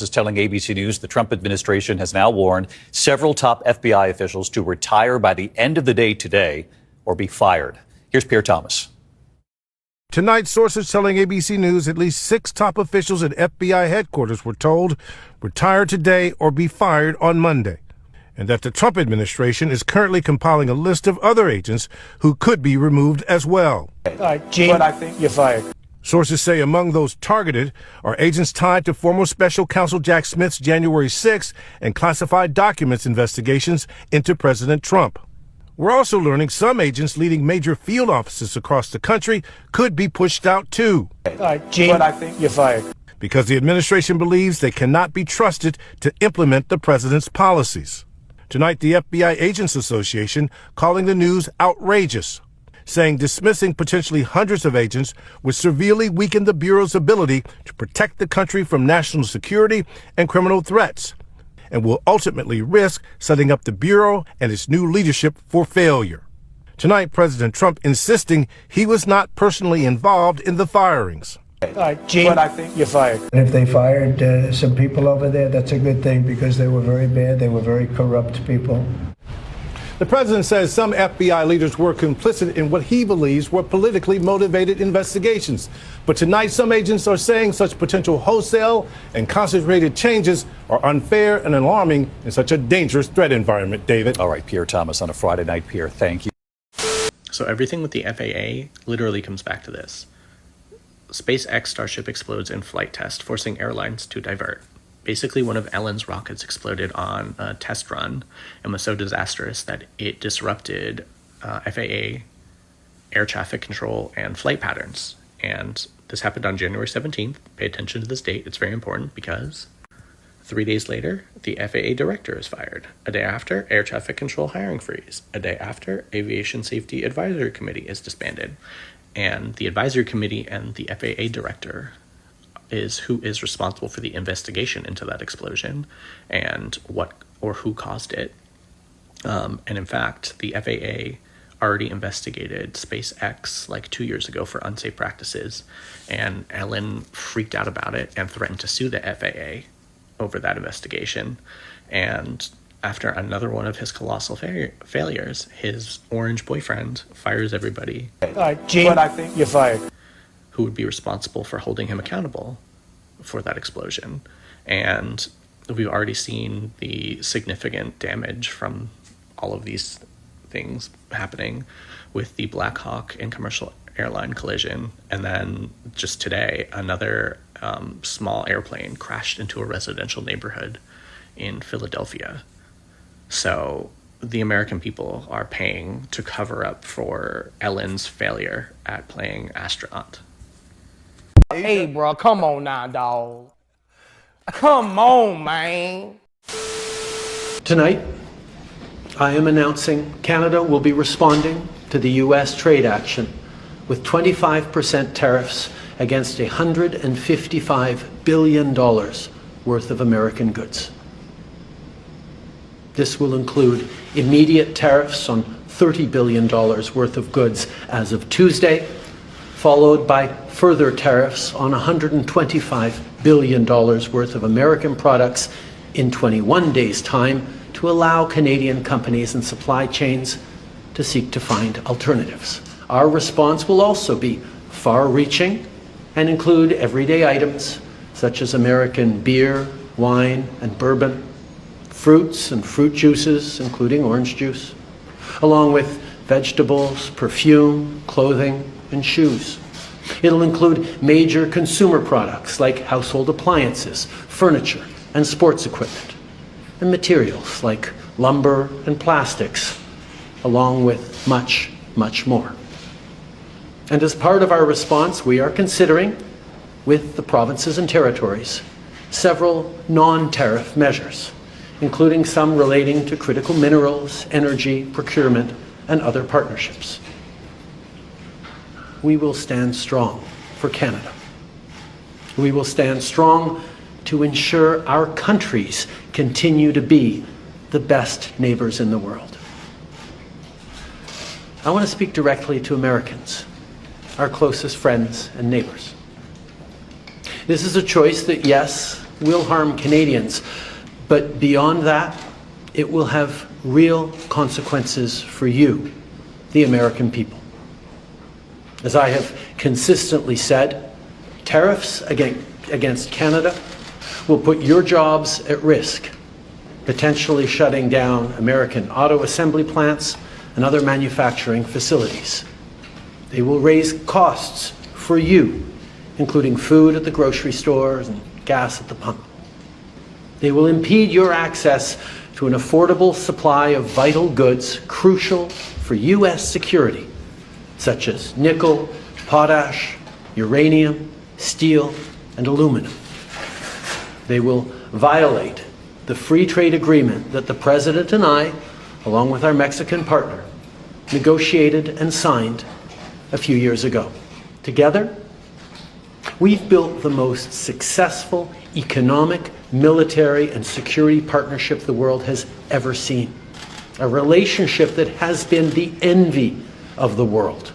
Is telling ABC News the Trump administration has now warned several top FBI officials to retire by the end of the day today or be fired. Here's Pierre Thomas. Tonight, sources telling ABC News at least 6 top officials at FBI headquarters were told retire today or be fired on Monday, and that the Trump administration is currently compiling a list of other agents who could be removed as well. All right, Gene, but I think you're fired. Sources say among those targeted are agents tied to former special counsel Jack Smith's January 6th and classified documents investigations into President Trump. We're also learning some agents leading major field offices across the country could be pushed out too. All right, Gene, but I think you're fired. Because the administration believes they cannot be trusted to implement the president's policies. Tonight, the FBI Agents Association calling the news outrageous, saying dismissing potentially hundreds of agents would severely weaken the Bureau's ability to protect the country from national security and criminal threats, and will ultimately risk setting up the Bureau and its new leadership for failure. Tonight, President Trump insisting he was not personally involved in the firings. All right, Gene, but I think you're fired. And if they fired some people over there, that's a good thing because they were very bad. They were very corrupt people. The president says some FBI leaders were complicit in what he believes were politically motivated investigations. But tonight, some agents are saying such potential wholesale and concentrated changes are unfair and alarming in such a dangerous threat environment, David. All right, Pierre Thomas on a Friday night. Pierre, thank you. So everything with the FAA literally comes back to this. SpaceX Starship explodes in flight test, forcing airlines to divert. Basically, one of Elon's rockets exploded on a test run and was so disastrous that it disrupted FAA air traffic control and flight patterns. And this happened on January 17th. Pay attention to this date. It's very important because 3 days later, the FAA director is fired. A day after, air traffic control hiring freeze. A day after, Aviation Safety Advisory Committee is disbanded. And the advisory committee and the FAA director is who is responsible for the investigation into that explosion and what or who caused it. And in fact, the FAA already investigated SpaceX like 2 years ago for unsafe practices, and Elon freaked out about it and threatened to sue the FAA over that investigation. And after another one of his colossal failures, his orange boyfriend fires everybody. All right, Gene, but I think you're fired. Who would be responsible for holding him accountable for that explosion. And we've already seen the significant damage from all of these things happening with the Black Hawk and commercial airline collision. And then just today, another small airplane crashed into a residential neighborhood in Philadelphia. So the American people are paying to cover up for Elon's failure at playing astronaut. Hey, bro, come on now, dog. Come on, man. Tonight, I am announcing Canada will be responding to the U.S. trade action with 25% tariffs against $155 billion worth of American goods. This will include immediate tariffs on $30 billion worth of goods as of Tuesday, followed by further tariffs on $125 billion worth of American products in 21 days' time to allow Canadian companies and supply chains to seek to find alternatives. Our response will also be far-reaching and include everyday items such as American beer, wine, and bourbon, fruits and fruit juices, including orange juice, along with vegetables, perfume, clothing, and shoes. It'll include major consumer products like household appliances, furniture, and sports equipment, and materials like lumber and plastics, along with much, much more. And as part of our response, we are considering, with the provinces and territories, several non-tariff measures, including some relating to critical minerals, energy, procurement, and other partnerships. We will stand strong for Canada. We will stand strong to ensure our countries continue to be the best neighbors in the world. I want to speak directly to Americans, our closest friends and neighbors. This is a choice that, yes, will harm Canadians, but beyond that, it will have real consequences for you, the American people. As I have consistently said, tariffs against Canada will put your jobs at risk, potentially shutting down American auto assembly plants and other manufacturing facilities. They will raise costs for you, including food at the grocery stores and gas at the pump. They will impede your access to an affordable supply of vital goods crucial for U.S. security, such as nickel, potash, uranium, steel, and aluminum. They will violate the free trade agreement that the President and I, along with our Mexican partner, negotiated and signed a few years ago. Together, we've built the most successful economic, military, and security partnership the world has ever seen. A relationship that has been the envy of the world.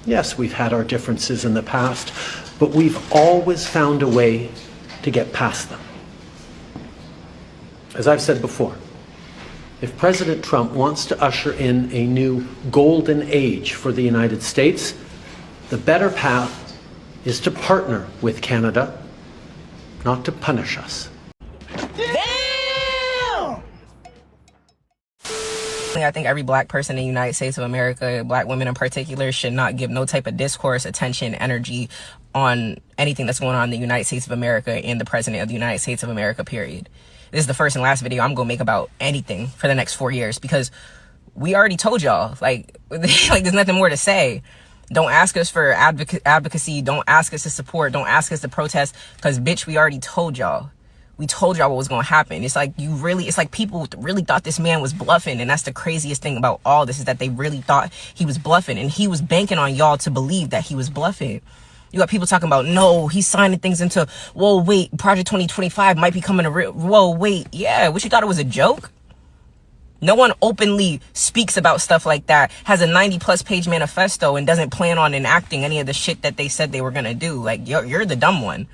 Yes, we've had our differences in the past, but we've always found a way to get past them. As I've said before, if President Trump wants to usher in a new golden age for the United States, the better path is to partner with Canada, not to punish us. I think every black person in the United States of America, black women in particular, should not give no type of discourse, attention, energy on anything that's going on in the United States of America and the President of the United States of America, period. This is the first and last video I'm going to make about anything for the next 4 years, because we already told y'all, like there's nothing more to say. Don't ask us for advocacy. Don't ask us to support. Don't ask us to protest, because, bitch, we already told y'all. We told y'all what was going to happen. It's like people really thought this man was bluffing. And that's the craziest thing about all this, is that they really thought he was bluffing. And he was banking on y'all to believe that he was bluffing. You got people talking about, no, he's signing things into, whoa, wait, Project 2025 might be coming to real. Whoa, wait. Yeah, what, you thought it was a joke? No one openly speaks about stuff like that, has a 90+ page manifesto, and doesn't plan on enacting any of the shit that they said they were going to do. Like, you're the dumb one.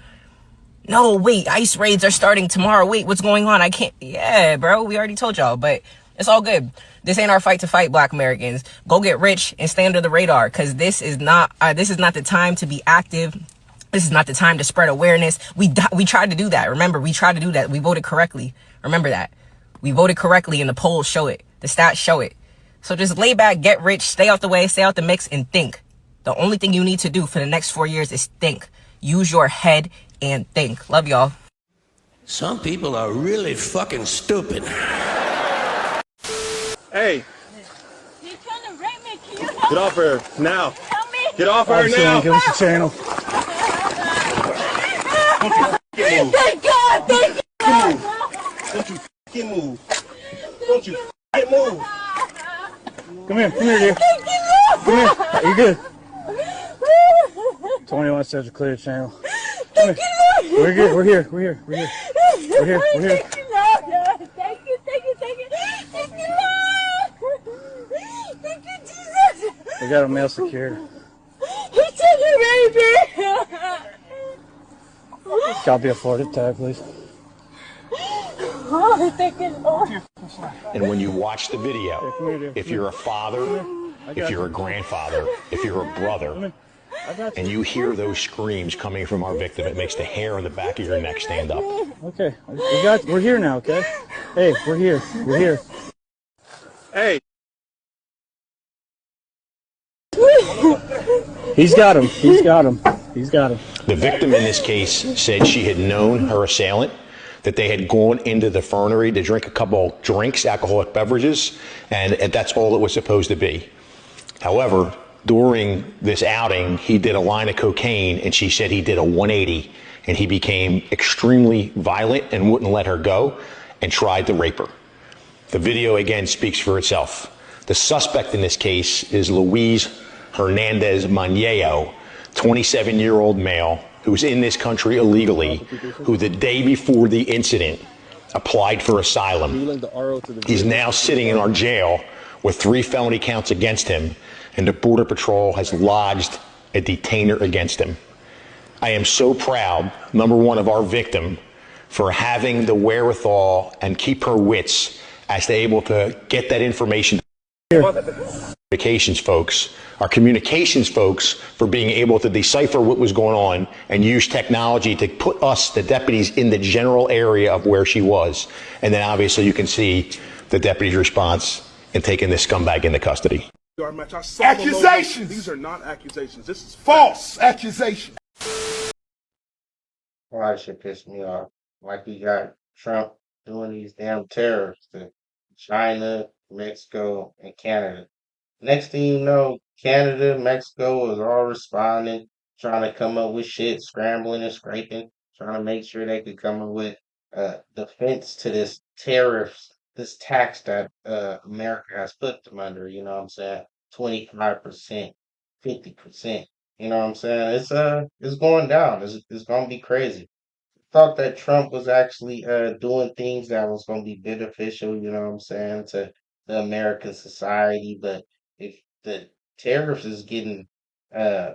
No, wait, ICE raids are starting tomorrow. Wait, what's going on? I can't. Yeah, bro, we already told y'all, but it's all good. This ain't our fight to fight, black Americans. Go get rich and stay under the radar, because this is not the time to be active. This is not the time to spread awareness. We tried to do that. Remember, we tried to do that. We voted correctly. Remember that. We voted correctly, and the polls show it. The stats show it. So just lay back, get rich, stay out the way, stay out the mix, and think. The only thing you need to do for the next 4 years is think. Use your head and think. Love y'all. Some people are really fucking stupid. Hey, He's trying to rape me. Can you get off her now. help me? Get off her now. Give us the channel. Thank God! Thank God! Don't you fucking move. Don't you fucking move. Come here, dear. Come here. You good? 21 says to clear the channel. Come here. We're here. We're here. We're here. We're here. We're here. We're here. Thank you, Lord. Thank you, thank you, thank you. Thank you, Lord. Thank you, Jesus. We got a male secured. He said to rape me. Copy a Florida tag, please. Oh, thank you, Lord. And when you watch the video, if you're a father, if you're a grandfather, if you're a brother, and you hear those screams coming from our victim, it makes the hair on the back of your neck stand up. Okay, we're here now, okay? Hey, we're here. We're here. Hey. He's got him. He's got him. He's got him. The victim in this case said she had known her assailant, that they had gone into the fernery to drink a couple drinks, alcoholic beverages, and that's all it was supposed to be. However, during this outing, he did a line of cocaine, and she said he did a 180, and he became extremely violent and wouldn't let her go and tried to rape her. The video, again, speaks for itself. The suspect in this case is Luis Hernandez Mañeo, 27-year-old male who's in this country illegally, who the day before the incident applied for asylum. He's now sitting in our jail with 3 felony counts against him, and the Border Patrol has lodged a detainer against him. I am so proud, number one, of our victim for having the wherewithal and keep her wits as they're able to get that information. Our communications folks, for being able to decipher what was going on and use technology to put us, the deputies, in the general area of where she was. And then obviously you can see the deputy's response in taking this scumbag into custody. Accusations! These are not accusations. This is false accusation. Why that shit piss me off? Like we got Trump doing these damn tariffs to China, Mexico, and Canada. Next thing you know, Canada, Mexico is all responding, trying to come up with shit, scrambling and scraping, trying to make sure they could come up with defense to this tariffs, this tax that America has put them under. You know what I'm saying? 25%, 50%. You know what I'm saying? It's going down. It's gonna be crazy. Thought that Trump was actually doing things that was going to be beneficial, you know what I'm saying, to the American society. But if the tariffs is getting uh,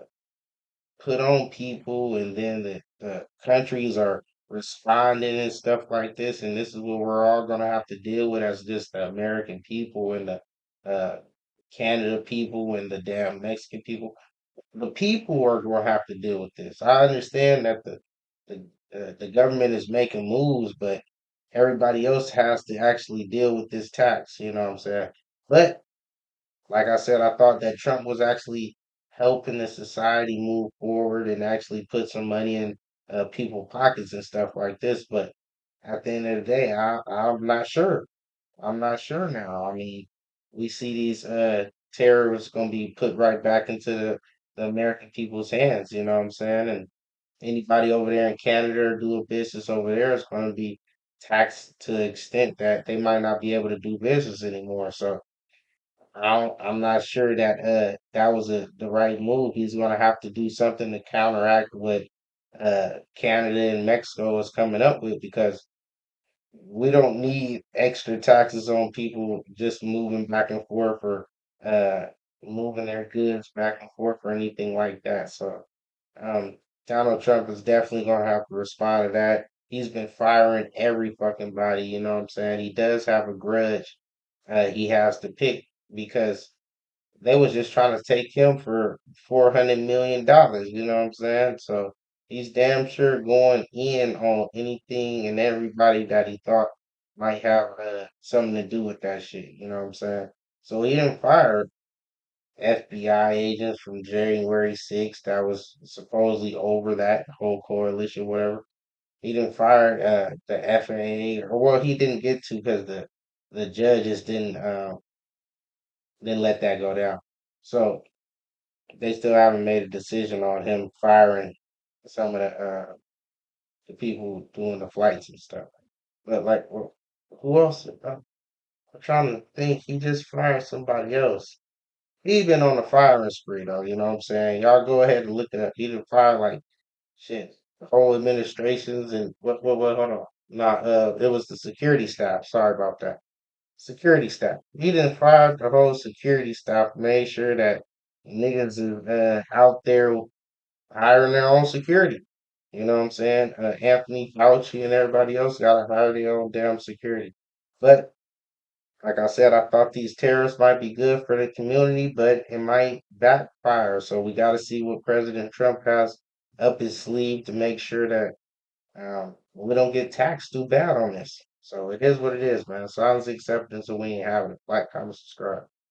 put on people and then the countries are responding and stuff like this, and this is what we're all going to have to deal with as just the American people and the uh, Canada people and the damn Mexican people. The people are going to have to deal with this. I understand that the government is making moves, but everybody else has to actually deal with this tax. You know what I'm saying? But like I said, I thought that Trump was actually helping the society move forward and actually put some money in people's pockets and stuff like this. But at the end of the day, I'm not sure. I'm not sure now. I mean, we see these terrorists going to be put right back into the American people's hands. You know what I'm saying? And anybody over there in Canada or doing business over there is going to be taxed to the extent that they might not be able to do business anymore. So I'm not sure that that was the right move. He's going to have to do something to counteract what Canada and Mexico is coming up with because we don't need extra taxes on people just moving back and forth or uh, moving their goods back and forth or anything like that. So um, Donald Trump is definitely going to have to respond to that. He's been firing every fucking body, you know what I'm saying? He does have a grudge he has to pick because they was just trying to take him for $400 million, you know what I'm saying? So he's damn sure going in on anything and everybody that he thought might have something to do with that shit, you know what I'm saying? So he didn't fire FBI agents from January 6th that was supposedly over that whole coalition, whatever. He didn't fire the FAA, or well, he didn't get to because the judges didn't let that go down. So they still haven't made a decision on him firing some of the people doing the flights and stuff. But like, well, who else? I'm trying to think. He just fired somebody else. He been on the firing spree though. You know what I'm saying? Y'all go ahead and look it up. He done fired like shit, the whole administrations and what? Hold on. Nah, it was the security staff. Sorry about that. Security staff. He done fired the whole security staff. Made sure that niggas is out there hiring their own security. You know what I'm saying? Anthony Fauci and everybody else got to hire their own damn security. But like I said, I thought these tariffs might be good for the community, but it might backfire. So we got to see what President Trump has up his sleeve to make sure that we don't get taxed too bad on this. So it is what it is, man. Silence acceptance, and we ain't having it. Like, comment, subscribe.